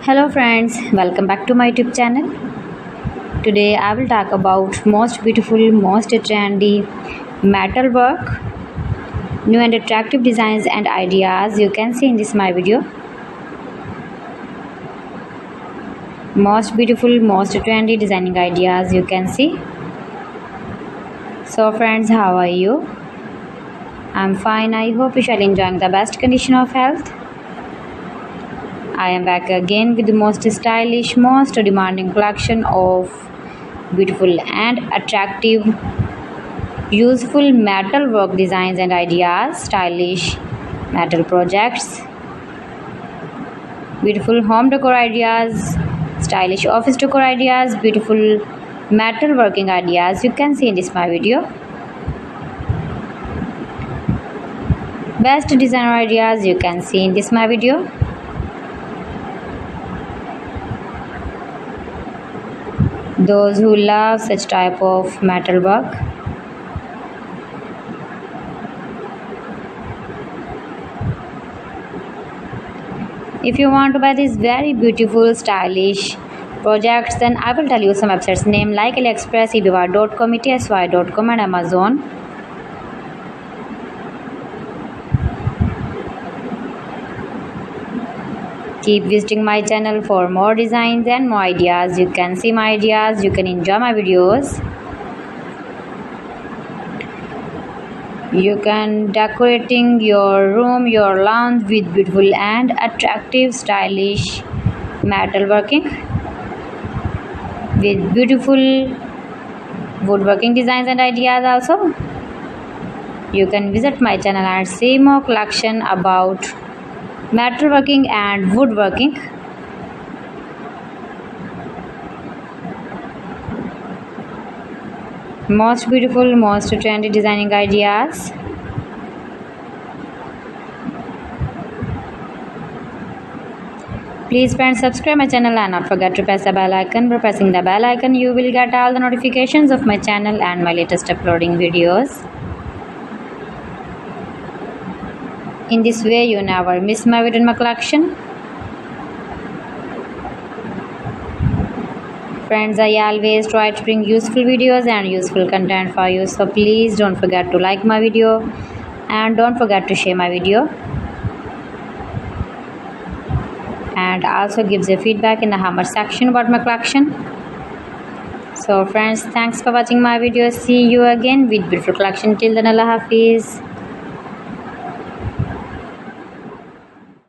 Hello friends, welcome back to my YouTube channel. Today I will talk about most beautiful, most trendy metal work, new and attractive designs and ideas you can see in this my video. Most beautiful, most trendy designing ideas you can see. So friends, how are you? I'm fine. I hope you shall enjoy the best condition of health. I am back again with the most stylish, most demanding collection of beautiful and attractive, useful metal work designs and ideas, stylish metal projects, beautiful home decor ideas, stylish office decor ideas, beautiful metal working ideas you can see in this my video. Best designer ideas you can see in this my video. Those who love such type of metal work. If you want to buy these very beautiful stylish projects, then I will tell you some websites name like AliExpress, eBay.com, etsy.com and Amazon. Keep visiting my channel for more designs and more ideas. You can see my ideas, you can enjoy my videos. You can decorating your room, your lounge with beautiful and attractive stylish metalworking with beautiful woodworking designs and ideas also. You can visit my channel and see more collection about metalworking and woodworking. Most beautiful, most trendy designing ideas. Please friends, subscribe my channel and not forget to press the bell icon. By pressing the bell icon, you will get all the notifications of my channel and my latest uploading videos. In this way, you never miss my video in my collection. Friends, I always try to bring useful videos and useful content for you. So please don't forget to like my video and don't forget to share my video. And also gives a feedback in the comment section about my collection. So friends, thanks for watching my video. See you again with beautiful collection. Till then, Allah Hafiz.